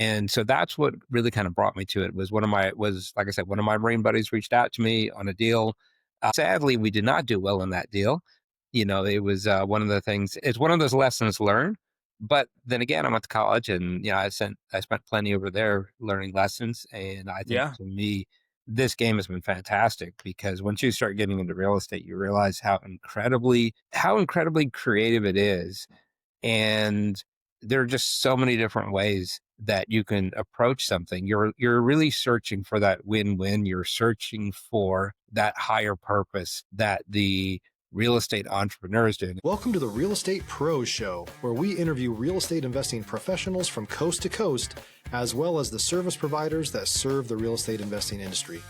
And so that's what really kind of brought me to it. Like I said, one of my Marine buddies reached out to me on a deal. Sadly, we did not do well in that deal. It was one of the things. It's one of those lessons learned. But then again, I went to college, and I spent plenty over there learning lessons. And I think Yeah. to me, this game has been fantastic because once you start getting into real estate, you realize how incredibly creative it is, and there are just so many different ways that you can approach something. You're really searching for that win-win. You're searching for that higher purpose that the real estate entrepreneur is doing. Welcome to the Real Estate Pros Show, where we interview real estate investing professionals from coast to coast, as well as the service providers that serve the real estate investing industry.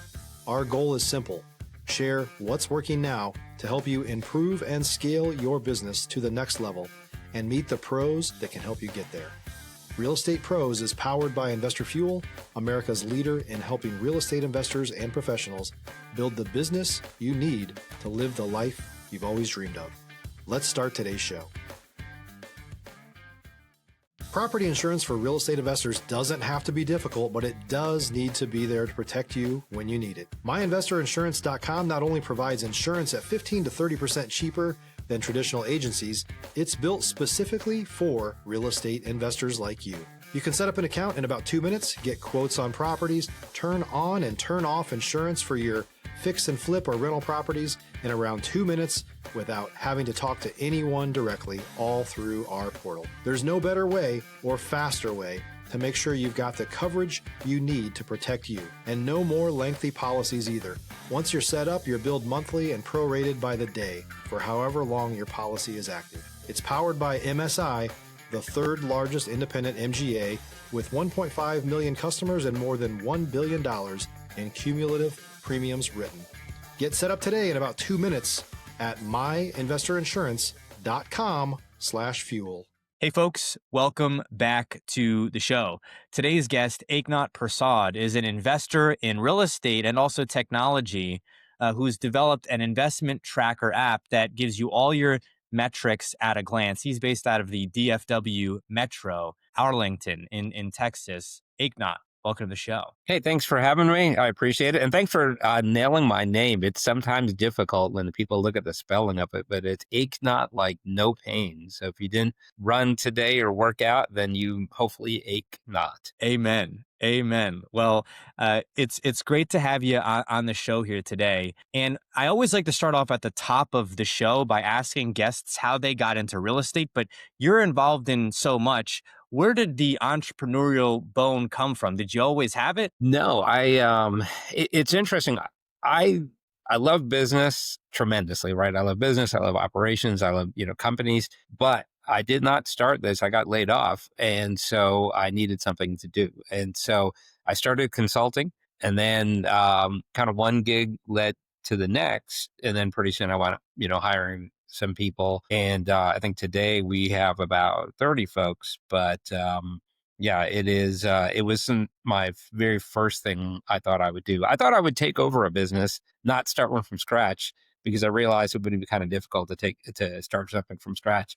Our goal is simple: share what's working now to help you improve and scale your business to the next level and meet the pros that can help you get there. Real Estate Pros is powered by Investor Fuel, America's leader in helping real estate investors and professionals build the business you need to live the life you've always dreamed of. Let's start today's show. Property insurance for real estate investors doesn't have to be difficult, but it does need to be there to protect you when you need it. MyInvestorInsurance.com not only provides insurance at 15 to 30% cheaper than traditional agencies, it's built specifically for real estate investors like you. You can set up an account in about 2 minutes, get quotes on properties, turn on and turn off insurance for your fix and flip or rental properties in around 2 minutes without having to talk to anyone directly, all through our portal. There's no better way or faster way to make sure you've got the coverage you need to protect you, and no more lengthy policies either. Once you're set up, you're billed monthly and prorated by the day for however long your policy is active. It's powered by MSI, the third largest independent MGA, with 1.5 million customers and more than $1 billion in cumulative premiums written. Get set up today in about 2 minutes at myinvestorinsurance.com/fuel. Hey folks, welcome back to the show. Today's guest, Eknauth Persaud, is an investor in real estate and also technology who's developed an investment tracker app that gives you all your metrics at a glance. He's based out of the DFW Metro, Arlington in Texas. Eknauth, welcome to the show. Hey, thanks for having me. I appreciate it. And thanks for nailing my name. It's sometimes difficult when people look at the spelling of it, but it's Eknauth, like no pain. So if you didn't run today or work out, then you hopefully ache not. Amen. Amen. Well, it's great to have you on the show here today. And I always like to start off at the top of the show by asking guests how they got into real estate, but you're involved in so much. Where did the entrepreneurial bone come from? Did you always have it? No, it's interesting. I love business tremendously, right? I love business. I love operations. I love, companies, but I did not start this. I got laid off. And so I needed something to do. And so I started consulting, and then kind of one gig led to the next. And then pretty soon I wound up, hiring some people. And I think today we have about 30 folks, but yeah, it wasn't my very first thing I thought I would do. I thought I would take over a business, not start one from scratch, because I realized it would be kind of difficult to start something from scratch.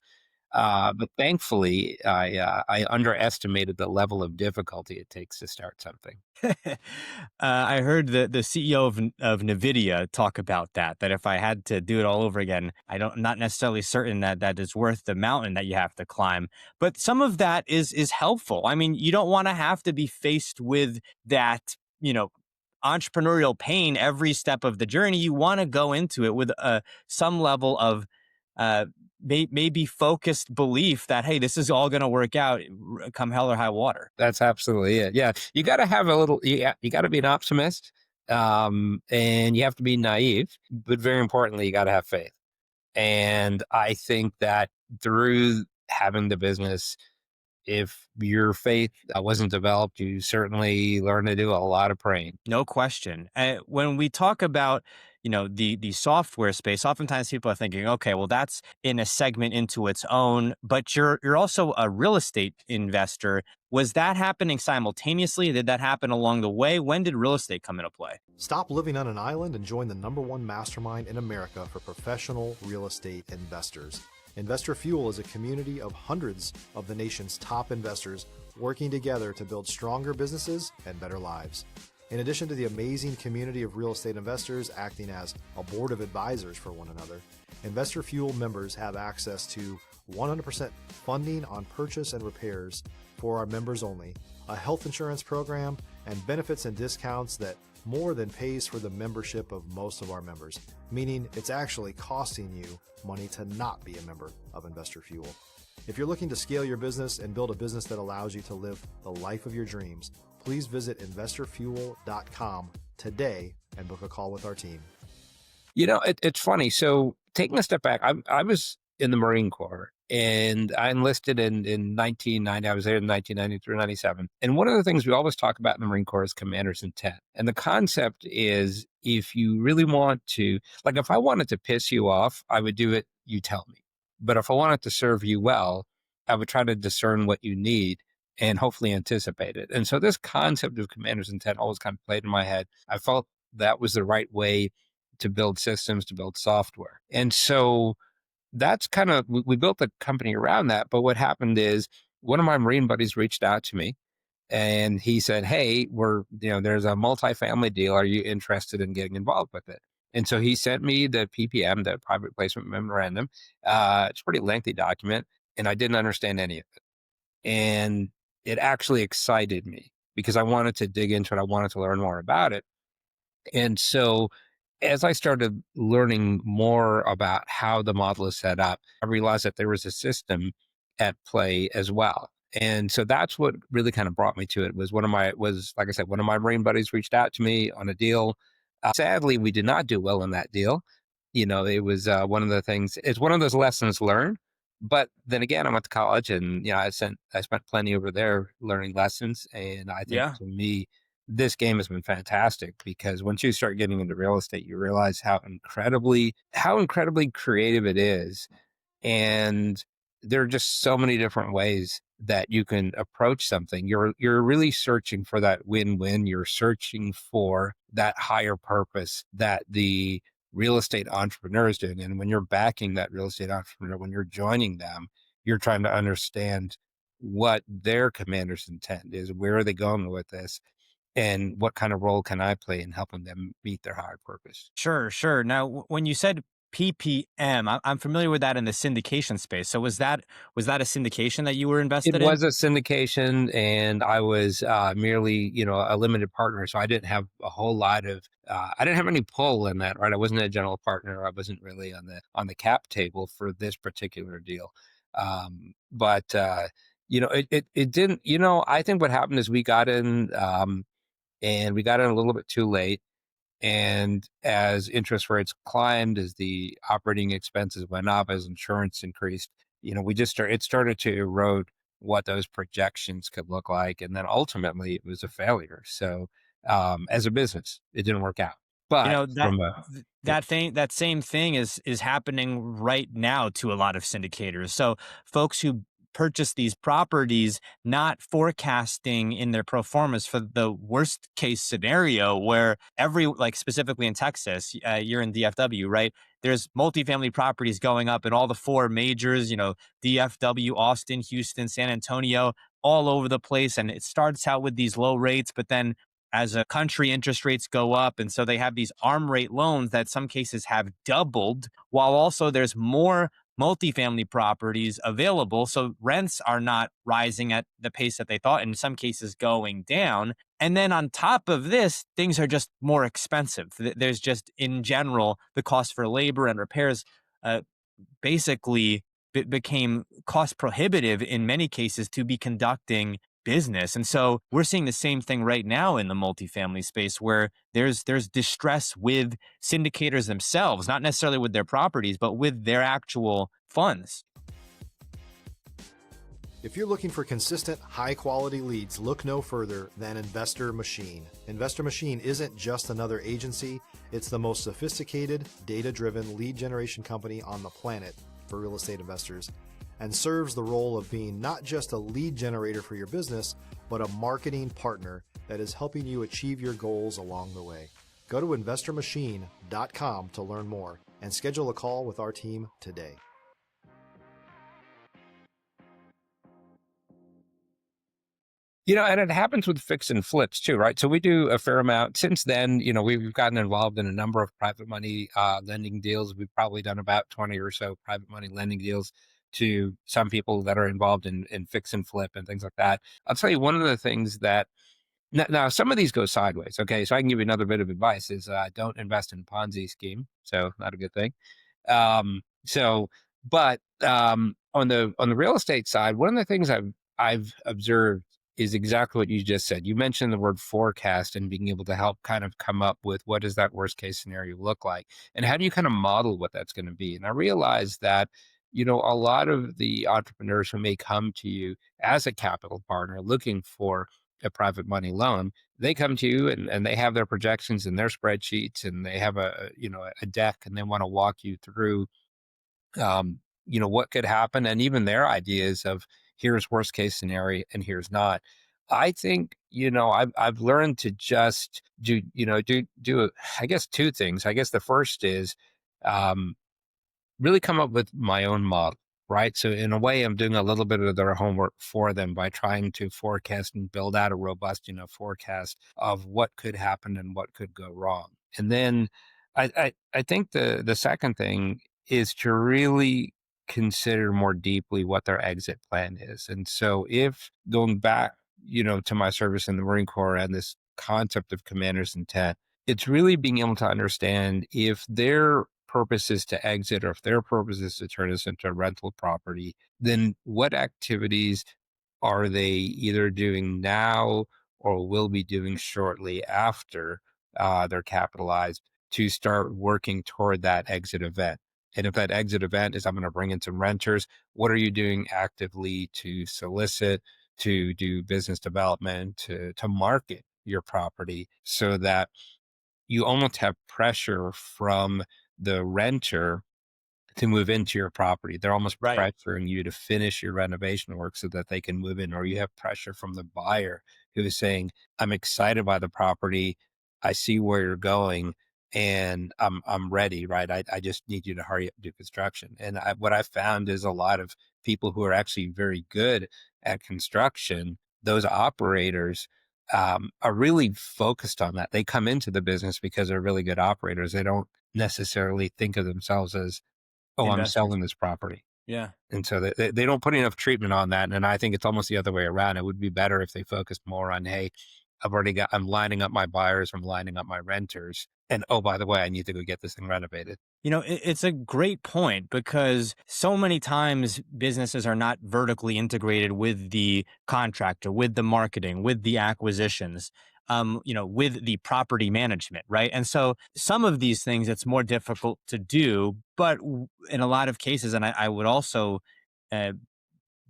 But thankfully, I underestimated the level of difficulty it takes to start something. I heard the CEO of NVIDIA talk about that if I had to do it all over again, I'm not necessarily certain that is worth the mountain that you have to climb. But some of that is helpful. I mean, you don't want to have to be faced with that, entrepreneurial pain every step of the journey. You want to go into it with some level of maybe focused belief that, hey, this is all going to work out come hell or high water. That's absolutely it. Yeah. You got to have you got to be an optimist, and you have to be naive, but very importantly, you got to have faith. And I think that through having the business, if your faith wasn't developed, you certainly learn to do a lot of praying. No question. When we talk about, the software space, oftentimes people are thinking, okay, well, that's in a segment into its own, but you're also a real estate investor. Was that happening simultaneously? Did that happen along the way? When did real estate come into play? Stop living on an island and join the #1 mastermind in America for professional real estate investors. Investor Fuel is a community of hundreds of the nation's top investors working together to build stronger businesses and better lives. In addition to the amazing community of real estate investors acting as a board of advisors for one another, Investor Fuel members have access to 100% funding on purchase and repairs for our members only, a health insurance program, and benefits and discounts that more than pays for the membership of most of our members, meaning it's actually costing you money to not be a member of Investor Fuel. If you're looking to scale your business and build a business that allows you to live the life of your dreams, please visit investorfuel.com today and book a call with our team. It's funny. So taking a step back, I was in the Marine Corps and I enlisted in 1990. I was there in 1990 through 97. And one of the things we always talk about in the Marine Corps is commander's intent. And the concept is if you really want to, like if I wanted to piss you off, I would do it, you tell me. But if I wanted to serve you well, I would try to discern what you need and hopefully anticipate it. And so this concept of commander's intent always kind of played in my head. I felt that was the right way to build systems, to build software. And so that's kind of, we built the company around that. But what happened is one of my Marine buddies reached out to me and he said, hey, there's a multifamily deal. Are you interested in getting involved with it? And so he sent me the PPM, the private placement memorandum. It's a pretty lengthy document and I didn't understand any of it. And it actually excited me because I wanted to dig into it. I wanted to learn more about it. And so as I started learning more about how the model is set up, I realized that there was a system at play as well. And so that's what really kind of brought me to it was like I said, one of my Marine buddies reached out to me on a deal. Sadly, we did not do well in that deal. It was one of the things, it's one of those lessons learned. But then again, I went to college and, I spent plenty over there learning lessons. And I think Yeah. for me, this game has been fantastic because once you start getting into real estate, you realize how incredibly creative it is. And there are just so many different ways that you can approach something. You're really searching for that win-win. You're searching for that higher purpose that the real estate entrepreneur is doing. And when you're backing that real estate entrepreneur, when you're joining them, you're trying to understand what their commander's intent is. Where are they going with this? And what kind of role can I play in helping them meet their higher purpose? Sure, sure. Now, when you said PPM, I'm familiar with that in the syndication space. So was that a syndication that you were It invested in? was a syndication, and I was merely, a limited partner. So I didn't have a whole lot of, I didn't have any pull in that, right? I wasn't a general partner. I wasn't really on the cap table for this particular deal. But it didn't. I think what happened is we got in, and we got in a little bit too late. And as interest rates climbed, as the operating expenses went up, as insurance increased, it started to erode what those projections could look like. And then ultimately it was a failure. So as a business, it didn't work out. But That from a, yeah, that same thing is happening right now to a lot of syndicators. So folks who purchase these properties not forecasting in their pro formas for the worst case scenario where like specifically in Texas, you're in DFW, right? There's multifamily properties going up in all the four majors, DFW, Austin, Houston, San Antonio, all over the place. And it starts out with these low rates, but then as a country, interest rates go up. And so they have these ARM rate loans that some cases have doubled, while also there's more multifamily properties available. So rents are not rising at the pace that they thought, in some cases going down. And then on top of this, things are just more expensive. There's just, in general, the cost for labor and repairs basically became cost prohibitive in many cases to be conducting business. And so we're seeing the same thing right now in the multifamily space where there's distress with syndicators themselves, not necessarily with their properties, but with their actual funds. If you're looking for consistent, high-quality leads, look no further than Investor Machine. Investor Machine isn't just another agency. It's the most sophisticated, data-driven lead generation company on the planet for real estate investors, and serves the role of being not just a lead generator for your business, but a marketing partner that is helping you achieve your goals along the way. Go to investormachine.com to learn more and schedule a call with our team today. And it happens with fix and flips too, right? So we do a fair amount. Since then, we've gotten involved in a number of private money lending deals. We've probably done about 20 or so private money lending deals to some people that are involved in fix and flip and things like that. I'll tell you one of the things that now some of these go sideways. Okay, so I can give you another bit of advice: is don't invest in Ponzi scheme. So not a good thing. So, but on the real estate side, one of the things I've observed is exactly what you just said. You mentioned the word forecast and being able to help kind of come up with what does that worst case scenario look like, and how do you kind of model what that's going to be. And I realized that a lot of the entrepreneurs who may come to you as a capital partner looking for a private money loan, they come to you and they have their projections and their spreadsheets and they have a deck and they want to walk you through what could happen and even their ideas of here's worst case scenario and here's not. I think I've learned to just do I guess two things. I guess the first is um, really come up with my own model, right? So in a way, I'm doing a little bit of their homework for them by trying to forecast and build out a robust, forecast of what could happen and what could go wrong. And then I think the second thing is to really consider more deeply what their exit plan is. And so if going back, to my service in the Marine Corps and this concept of commander's intent, it's really being able to understand if their purpose is to exit or if their purpose is to turn this into a rental property, then what activities are they either doing now or will be doing shortly after they're capitalized to start working toward that exit event? And if that exit event is I'm going to bring in some renters, what are you doing actively to solicit, to do business development, to market your property so that you almost have pressure from the renter to move into your property. They're almost Right. pressuring you to finish your renovation work so that they can move in, or you have pressure from the buyer who is saying, I'm excited by the property. I see where you're going and I'm ready, right? I just need you to hurry up and do construction. And what I found is a lot of people who are actually very good at construction, those operators are really focused on that. They come into the business because they're really good operators. They don't necessarily think of themselves as, oh, I'm Investors. selling this property. Yeah. And so they don't put enough treatment on that. And I think it's almost the other way around. It would be better if they focused more on, hey, I'm lining up my buyers, I'm lining up my renters. And oh, by the way, I need to go get this thing renovated. It's a great point because so many times businesses are not vertically integrated with the contractor, with the marketing, with the acquisitions, with the property management, right? And so some of these things it's more difficult to do, but in a lot of cases, and I would also uh,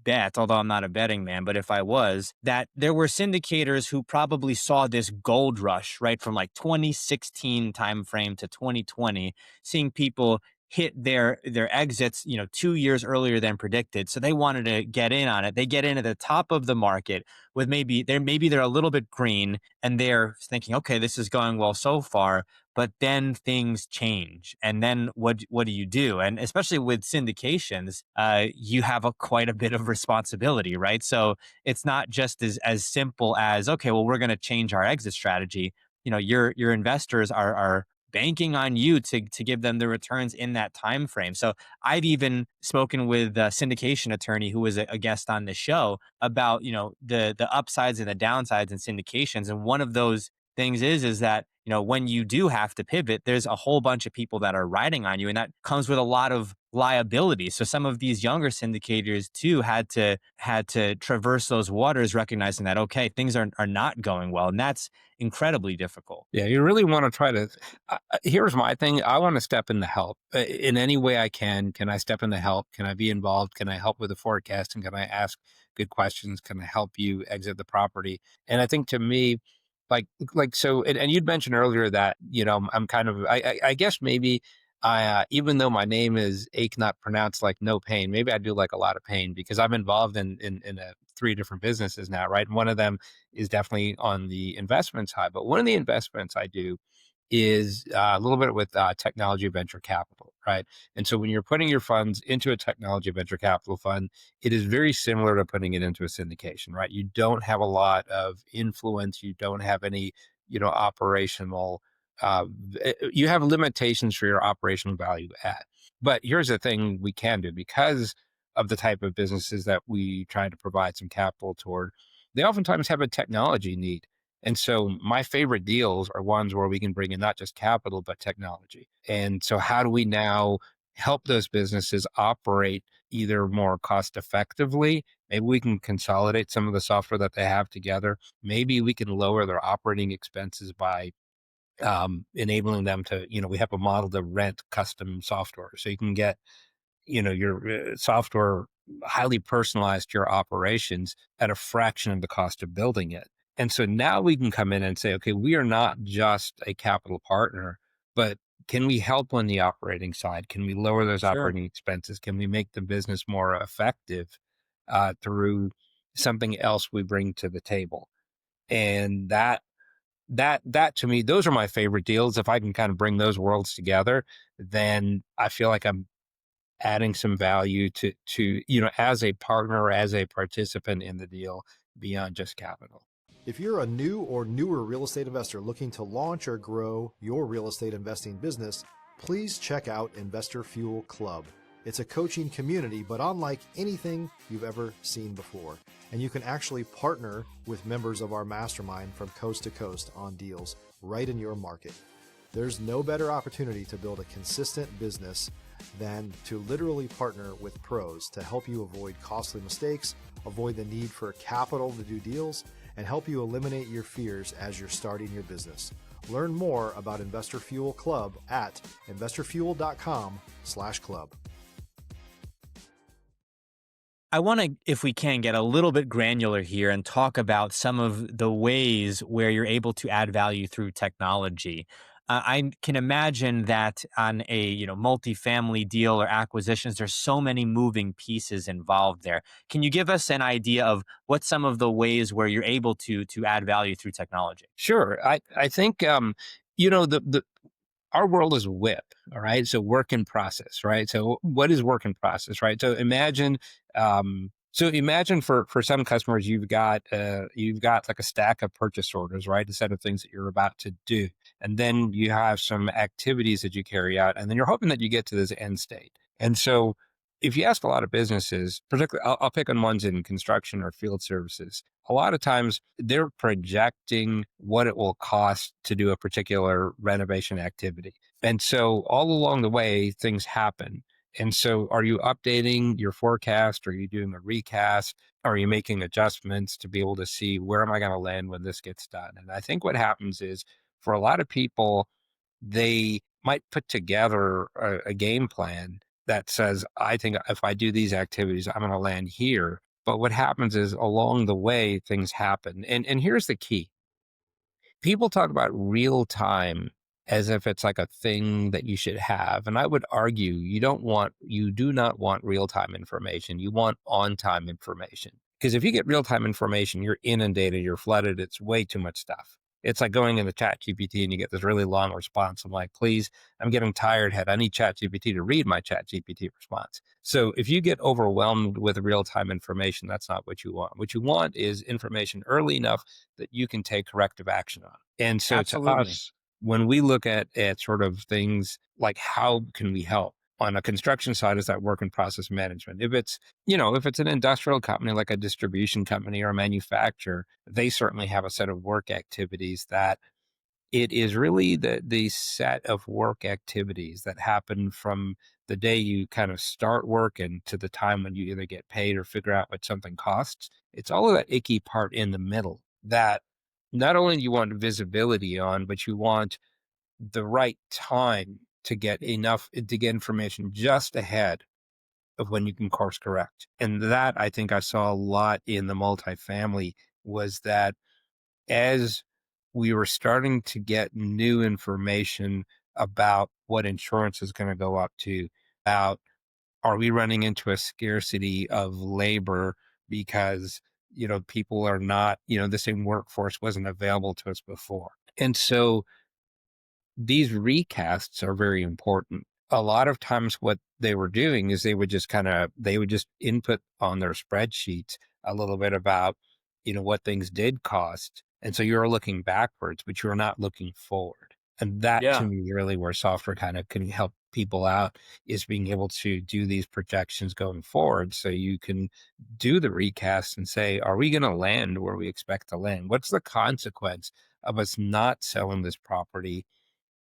bet, although I'm not a betting man, but if I was, that there were syndicators who probably saw this gold rush, right, from like 2016 timeframe to 2020, seeing people hit their exits, 2 years earlier than predicted. So they wanted to get in on it. They get in at the top of the market with maybe they're a little bit green and they're thinking, okay, this is going well so far, but then things change and then what do you do? And especially with syndications, you have quite a bit of responsibility, right? So it's not just as simple as, okay, well, we're going to change our exit strategy. Your investors are banking on you to give them the returns in that time frame. So I've even spoken with a syndication attorney who was a guest on the show about the upsides and the downsides in syndications, and one of those things is that when you do have to pivot, there's a whole bunch of people that are riding on you, and that comes with a lot of liability. So some of these younger syndicators too had to traverse those waters, recognizing that, okay, things are not going well, and that's incredibly difficult. Yeah, you really want to try to. Here's my thing. I want to step in to help in any way I can. Can I step in to help? Can I be involved? Can I help with the forecasting? Can I ask good questions? Can I help you exit the property? And I think to me, like so, and you'd mentioned earlier that I'm kind of. I guess maybe I even though my name is Eknauth, pronounced like no pain, maybe I do like a lot of pain because I'm involved in three different businesses now, right? And one of them is definitely on the investment side. But one of the investments I do is a little bit with technology venture capital, right? And so when you're putting your funds into a technology venture capital fund, it is very similar to putting it into a syndication, right? You don't have a lot of influence. You don't have any, operational, you have limitations for your operational value add. But here's the thing we can do because of the type of businesses that we try to provide some capital toward. They oftentimes have a technology need. And so my favorite deals are ones where we can bring in not just capital, but technology. And so how do we now help those businesses operate either more cost effectively? Maybe we can consolidate some of the software that they have together. Maybe we can lower their operating expenses by enabling them to, we have a model to rent custom software. So you can get your software highly personalized to your operations at a fraction of the cost of building it. And so now we can come in and say, okay, we are not just a capital partner, but can we help on the operating side? Can we lower those Sure. operating expenses? Can we make the business more effective through something else we bring to the table? And that to me, those are my favorite deals. If I can kind of bring those worlds together, then I feel like I'm adding some value to as a partner, as a participant in the deal beyond just capital. If you're a new or newer real estate investor looking to launch or grow your real estate investing business, please check out Investor Fuel Club. It's a coaching community, but unlike anything you've ever seen before. And you can actually partner with members of our mastermind from coast to coast on deals right in your market. There's no better opportunity to build a consistent business than to literally partner with pros to help you avoid costly mistakes, avoid the need for capital to do deals, and help you eliminate your fears as you're starting your business. Learn more about Investor Fuel Club at investorfuel.com/club. I want to, if we can, get a little bit granular here and talk about some of the ways where you're able to add value through technology. I can imagine that on a multifamily deal or acquisitions, there's so many moving pieces involved there. Can you give us an idea of what some of the ways where you're able to add value through technology? Sure. I think the our world is WIP, all right? So work in process, right? So what is work in process, right? So imagine for some customers, you've got like a stack of purchase orders, right? A set of things that you're about to do. And then you have some activities that you carry out, and then you're hoping that you get to this end state. And so if you ask a lot of businesses, particularly I'll pick on ones in construction or field services, a lot of times they're projecting what it will cost to do a particular renovation activity. And so all along the way, things happen. And so are you updating your forecast? Are you doing a recast? Are you making adjustments to be able to see where am I going to land when this gets done? And I think what happens is for a lot of people, they might put together a game plan that says, I think if I do these activities, I'm going to land here. But what happens is along the way, things happen. And here's the key. People talk about real time as if it's like a thing that you should have. And I would argue you do not want real time information. You want on time information. Because if you get real time information, you're inundated, you're flooded. It's way too much stuff. It's like going into Chat GPT and you get this really long response. I'm like, please, I'm getting tired head. I need Chat GPT to read my Chat GPT response. So if you get overwhelmed with real time information, that's not what you want. What you want is information early enough that you can take corrective action on. And so to Absolutely. us, when we look at sort of things like how can we help on a construction side, is that work in process management. If it's an industrial company like a distribution company or a manufacturer, they certainly have a set of work activities that it is really the set of work activities that happen from the day you kind of start work and to the time when you either get paid or figure out what something costs. It's all of that icky part in the middle that not only do you want visibility on, but you want the right time to get information just ahead of when you can course correct. And that I think I saw a lot in the multifamily was that as we were starting to get new information about what insurance is going to go up to, about are we running into a scarcity of labor because, people are not, the same workforce wasn't available to us before. And so these recasts are very important. A lot of times what they were doing is they would just input on their spreadsheets a little bit about, what things did cost. And so you're looking backwards, but you're not looking forward. And that to Yeah. me, really where software kind of can help people out is being able to do these projections going forward. So you can do the recast and say, are we going to land where we expect to land? What's the consequence of us not selling this property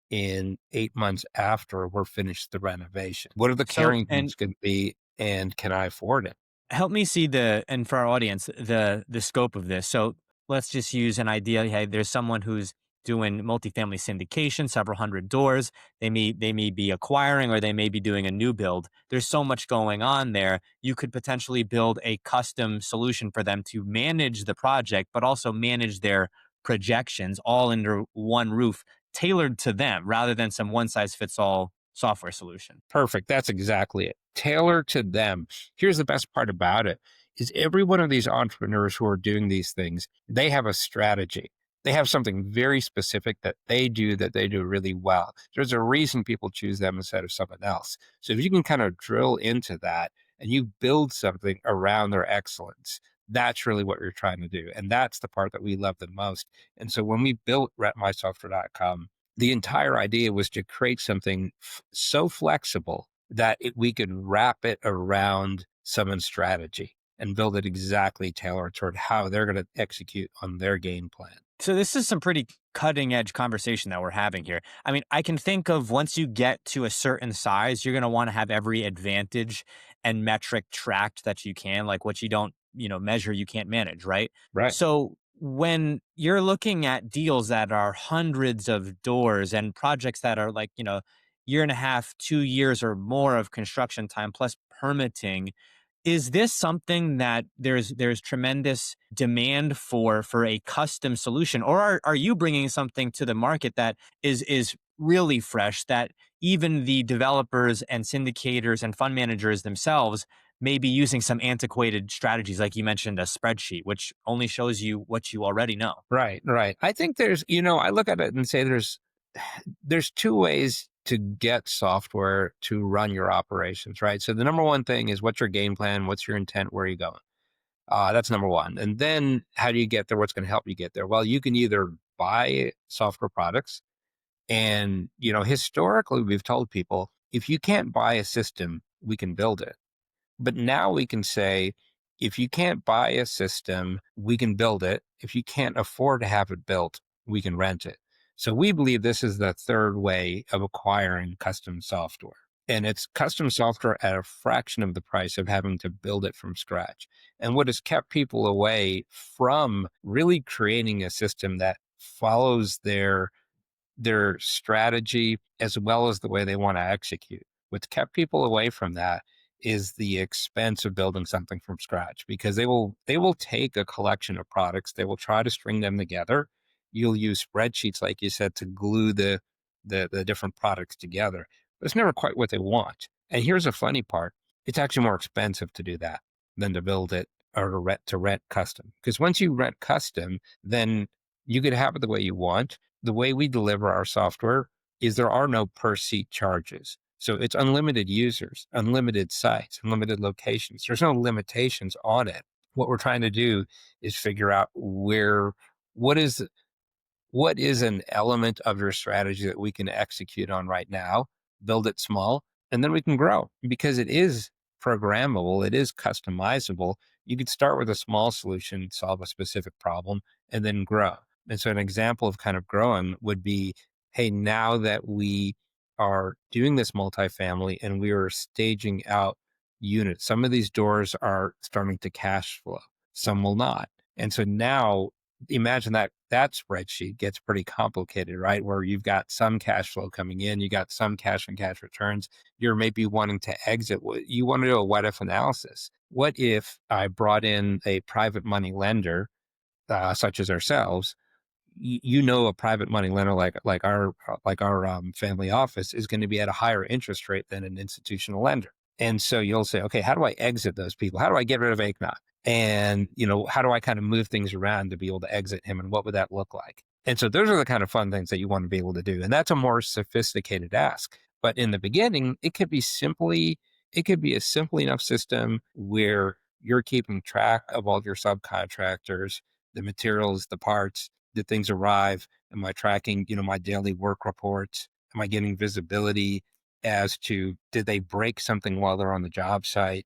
in 8 months after we're finished the renovation? What are the So, carrying and costs going to be, and can I afford it? help me see and for our audience, the scope of this. So let's just use an idea. Hey, there's someone who's doing multifamily syndication, several hundred doors. They may be acquiring, or they may be doing a new build. There's so much going on there. You could potentially build a custom solution for them to manage the project, but also manage their projections all under one roof, tailored to them, rather than some one size fits all software solution. Perfect. That's exactly it. Tailor to them. Here's the best part about it is every one of these entrepreneurs who are doing these things, they have a strategy. They have something very specific that they do really well. There's a reason people choose them instead of someone else. So if you can kind of drill into that and you build something around their excellence, that's really what you're trying to do. And that's the part that we love the most. And so when we built rentmysoftware.com, the entire idea was to create something so flexible that we could wrap it around someone's strategy and build it exactly tailored toward how they're going to execute on their game plan. So this is some pretty cutting edge conversation that we're having here. I mean, I can think of, once you get to a certain size, you're going to want to have every advantage and metric tracked that you can, like what you don't, measure, you can't manage, right? Right. So when you're looking at deals that are hundreds of doors and projects that are like, year and a half, 2 years or more of construction time plus permitting, is this something that there's tremendous demand for a custom solution, or are you bringing something to the market that is really fresh, that even the developers and syndicators and fund managers themselves may be using some antiquated strategies, like you mentioned, a spreadsheet, which only shows you what you already know? Right. Right. I think I look at it and say there's two ways to get software to run your operations, right? So the number one thing is, what's your game plan? What's your intent? Where are you going? That's number one. And then how do you get there? What's going to help you get there? Well, you can either buy software products. And, historically, we've told people, if you can't buy a system, we can build it. But now we can say, if you can't buy a system, we can build it. If you can't afford to have it built, we can rent it. So we believe this is the third way of acquiring custom software. And it's custom software at a fraction of the price of having to build it from scratch. And what has kept people away from really creating a system that follows their strategy as well as the way they want to execute. What's kept people away from that is the expense of building something from scratch, because they will take a collection of products, they will try to string them together. You'll use spreadsheets, like you said, to glue the different products together. But it's never quite what they want. And here's the funny part: it's actually more expensive to do that than to build it or to rent custom. Because once you rent custom, then you could have it the way you want. The way we deliver our software is there are no per seat charges. So it's unlimited users, unlimited sites, unlimited locations. There's no limitations on it. What we're trying to do is figure out what is what is an element of your strategy that we can execute on right now, build it small, and then we can grow, because it is programmable, it is customizable. You could start with a small solution, solve a specific problem, and then grow. And so an example of kind of growing would be, hey, now that we are doing this multifamily and we are staging out units, some of these doors are starting to cash flow, some will not. And so now imagine that spreadsheet gets pretty complicated, right? Where you've got some cash flow coming in, you got some cash and cash returns. You're maybe wanting to exit. You want to do a what if analysis. What if I brought in a private money lender, such as ourselves? A private money lender like our family office is going to be at a higher interest rate than an institutional lender. And so you'll say, okay, how do I exit those people? How do I get rid of Eknauth? And, how do I kind of move things around to be able to exit him? And what would that look like? And so those are the kind of fun things that you want to be able to do. And that's a more sophisticated ask. But in the beginning, it could be a simple enough system where you're keeping track of all of your subcontractors, the materials, the parts, did things arrive? Am I tracking, my daily work reports? Am I getting visibility as to did they break something while they're on the job site?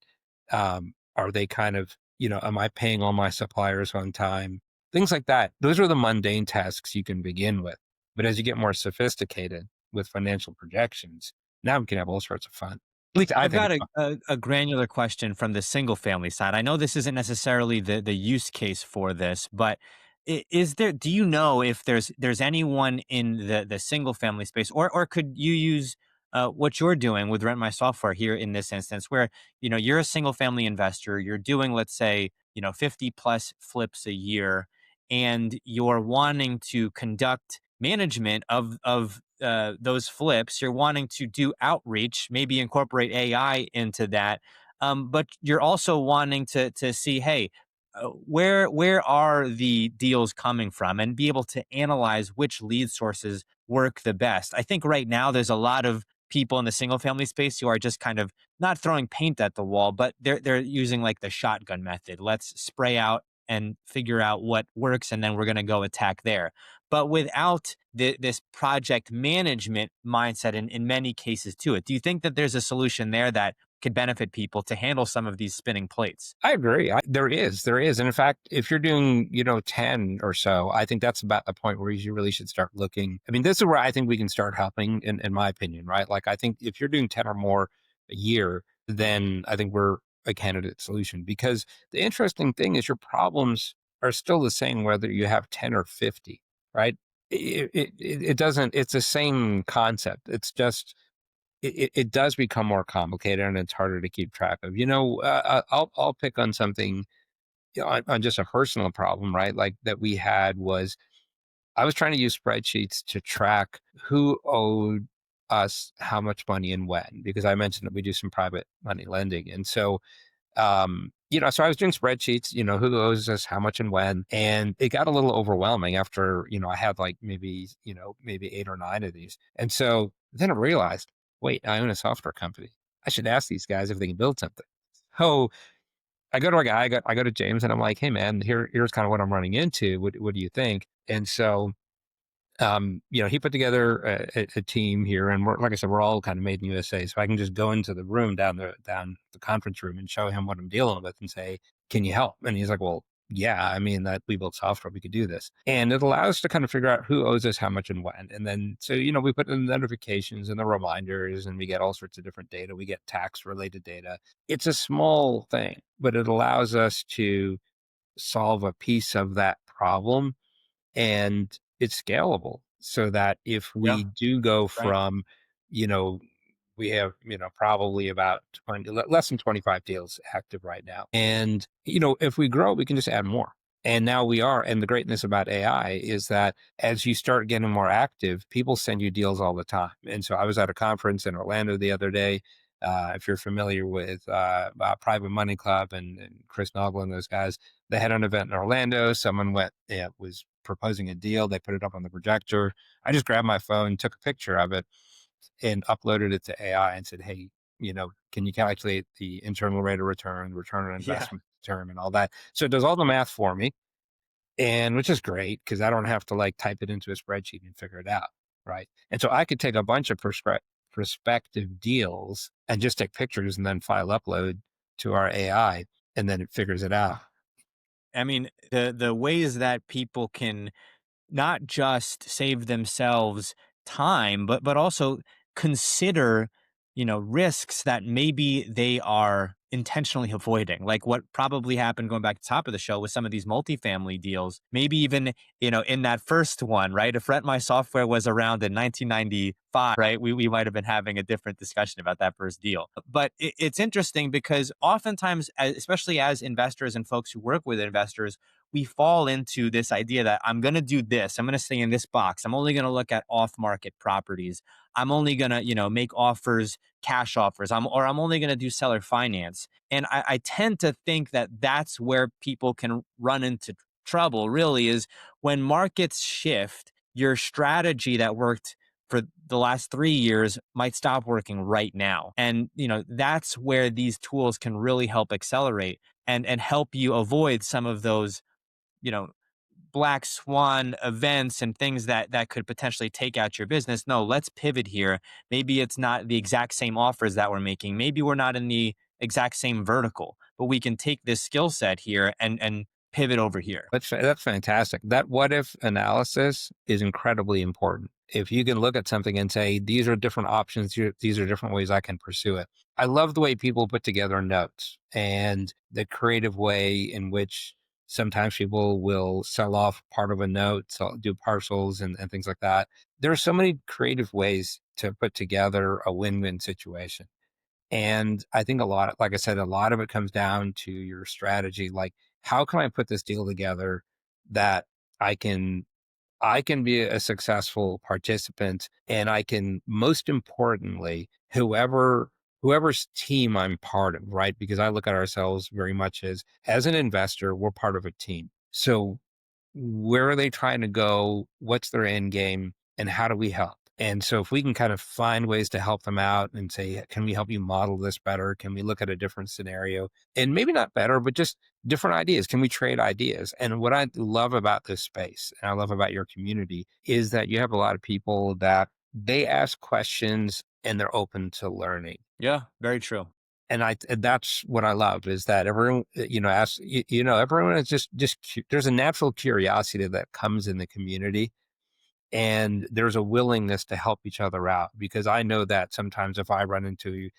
Are they kind of, am I paying all my suppliers on time? Things like that. Those are the mundane tasks you can begin with. But as you get more sophisticated with financial projections, now we can have all sorts of fun. At least I I've think got it's fun. a granular question from the single family side. I know this isn't necessarily the use case for this, but is there? Do you know if there's anyone in the single family space, or could you use what you're doing with Rent My Software here in this instance, where you're a single family investor, you're doing, let's say, 50 plus flips a year, and you're wanting to conduct management of those flips. You're wanting to do outreach, maybe incorporate AI into that, but you're also wanting to see, hey, where are the deals coming from, and be able to analyze which lead sources work the best. I think right now there's a lot of people in the single family space who are just kind of not throwing paint at the wall, but they're using like the shotgun method. Let's spray out and figure out what works, and then we're going to go attack there. But without this project management mindset in many cases to it. Do you think that there's a solution there that could benefit people to handle some of these spinning plates? I agree. There is. And in fact, if you're doing, 10 or so, I think that's about the point where you really should start looking. I mean, this is where I think we can start helping, in my opinion, right? Like, I think if you're doing 10 or more a year, then I think we're a candidate solution, because the interesting thing is your problems are still the same, whether you have 10 or 50, right? It doesn't, it's the same concept. It's just, it does become more complicated and it's harder to keep track of. I'll pick on something, on just a personal problem, right? Like that we had was I was trying to use spreadsheets to track who owed us how much money and when, because I mentioned that we do some private money lending. And so, so I was doing spreadsheets, who owes us how much and when, and it got a little overwhelming after, I had like maybe 8 or 9 of these. And so then I realized, wait, I own a software company. I should ask these guys if they can build something. So I go to our guy, I go to James, and I'm like, hey man, here's kind of what I'm running into. What do you think? And so he put together a team here, and like I said, we're all kind of made in USA. So I can just go into the room down the conference room and show him what I'm dealing with and say, "Can you help?" And he's like, "Well, yeah. I mean, that we built software, we could do this." And it allows us to kind of figure out who owes us how much and when. And then so we put in the notifications and the reminders, and we get all sorts of different data. We get tax related data. It's a small thing, but it allows us to solve a piece of that problem, and it's scalable, so that if Yeah, we do go right. from, you know, we have, probably about 20, less than 25 deals active right now. And, if we grow, we can just add more. And now we are. And the greatness about AI is that as you start getting more active, people send you deals all the time. And so I was at a conference in Orlando the other day. If you're familiar with Private Money Club and Chris Nogle and those guys, they had an event in Orlando. Someone was proposing a deal. They put it up on the projector. I just grabbed my phone, took a picture of it, and uploaded it to AI and said, hey, can you calculate the internal rate of return on Yeah. investment term and all that? So it does all the math for me, and which is great because I don't have to like type it into a spreadsheet and figure it out. Right. And so I could take a bunch of prospective deals and just take pictures and then file upload to our AI, and then it figures it out. I mean, the ways that people can not just save themselves time, but also consider, risks that maybe they are intentionally avoiding. Like what probably happened going back to the top of the show with some of these multifamily deals. Maybe even, in that first one, right? If Rent My Software was around in 1995, right? We might have been having a different discussion about that first deal. But it's interesting because oftentimes, especially as investors and folks who work with investors, we fall into this idea that I'm going to do this. I'm going to stay in this box. I'm only going to look at off market properties. I'm only going to, make offers, cash offers. I'm only going to do seller finance. And I tend to think that that's where people can run into trouble really, is when markets shift your strategy that worked for the last 3 years might stop working right now. And, that's where these tools can really help accelerate and help you avoid some of those, you know, black swan events and things that could potentially take out your business. No, let's pivot here. Maybe it's not the exact same offers that we're making. Maybe we're not in the exact same vertical, but we can take this skill set here and pivot over here. That's fantastic. That what if analysis is incredibly important. If you can look at something and say, these are different options, these are different ways I can pursue it. I love the way people put together notes and the creative way in which sometimes people will sell off part of a note, do parcels and things like that. There are so many creative ways to put together a win-win situation. And I think like I said, a lot of it comes down to your strategy. Like, how can I put this deal together that I can be a successful participant, and I can, most importantly, whoever's team I'm part of, right? Because I look at ourselves very much as an investor, we're part of a team. So where are they trying to go? What's their end game? And how do we help? And so if we can kind of find ways to help them out and say, can we help you model this better? Can we look at a different scenario? And maybe not better, but just different ideas. Can we trade ideas? And what I love about this space, and I love about your community, is that you have a lot of people that they ask questions and they're open to learning. Yeah, very true. And that's what I love, is that everyone, asks, everyone is just there's a natural curiosity that comes in the community. And there's a willingness to help each other out, because I know that sometimes if I run into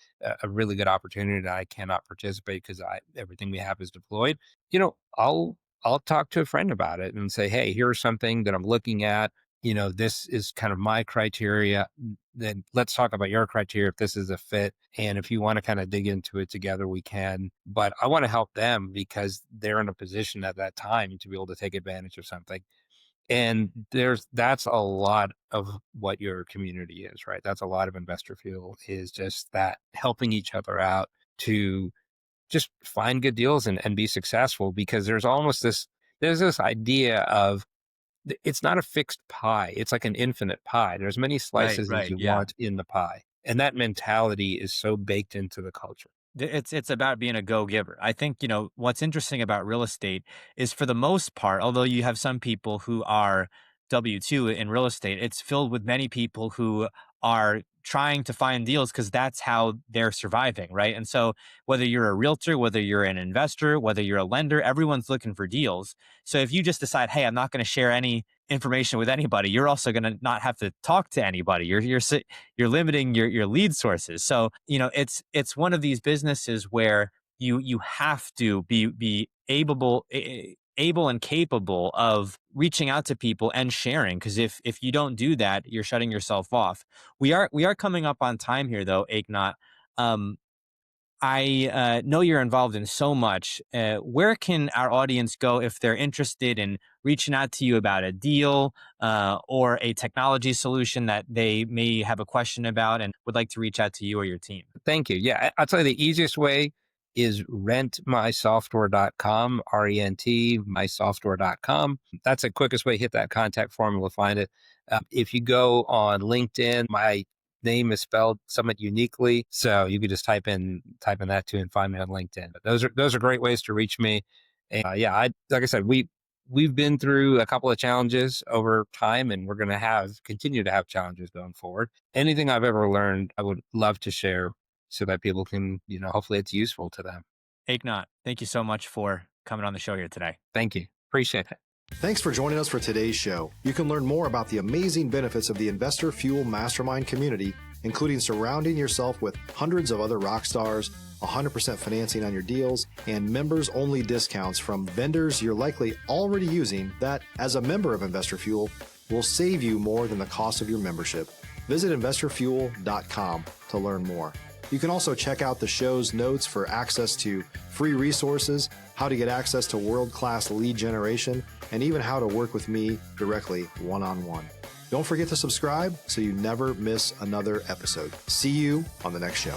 a really good opportunity that I cannot participate because everything we have is deployed, I'll talk to a friend about it and say, hey, here's something that I'm looking at. This is kind of my criteria. Then let's talk about your criteria if this is a fit. And if you want to kind of dig into it together, we can. But I want to help them because they're in a position at that time to be able to take advantage of something. And that's a lot of what your community is, right? That's a lot of Investor Fuel, is just that helping each other out to just find good deals and be successful, because there's this idea of, it's not a fixed pie. It's like an infinite pie. There's many slices as you want in the pie. And that mentality is so baked into the culture. It's about being a go-giver. I think, what's interesting about real estate is, for the most part, although you have some people who are W-2 in real estate, it's filled with many people who are trying to find deals because that's how they're surviving, right? And so whether you're a realtor, whether you're an investor, whether you're a lender, everyone's looking for deals. So if you just decide, hey, I'm not going to share any information with anybody, you're also going to not have to talk to anybody. You're limiting your lead sources. So, it's one of these businesses where you have to be able and capable of reaching out to people and sharing. Because if you don't do that, you're shutting yourself off. We are coming up on time here, though, Eknauth. I know you're involved in so much. Where can our audience go if they're interested in reaching out to you about a deal or a technology solution that they may have a question about and would like to reach out to you or your team? Thank you. Yeah, I'll tell you the easiest way is rentmysoftware.com, R-E-N-T, mysoftware.com. That's the quickest way. Hit that contact form, you'll find it. If you go on LinkedIn, my name is spelled somewhat uniquely, so you could just type in that too and find me on LinkedIn. But those are great ways to reach me. And like I said, we've been through a couple of challenges over time, and we're going to continue to have challenges going forward. Anything I've ever learned, I would love to share, so that people can, hopefully it's useful to them. Eknauth, thank you so much for coming on the show here today. Thank you. Appreciate it. Thanks for joining us for today's show. You can learn more about the amazing benefits of the Investor Fuel Mastermind community, including surrounding yourself with hundreds of other rock stars, 100% financing on your deals, and members-only discounts from vendors you're likely already using that, as a member of Investor Fuel, will save you more than the cost of your membership. Visit investorfuel.com to learn more. You can also check out the show's notes for access to free resources, how to get access to world-class lead generation, and even how to work with me directly one-on-one. Don't forget to subscribe so you never miss another episode. See you on the next show.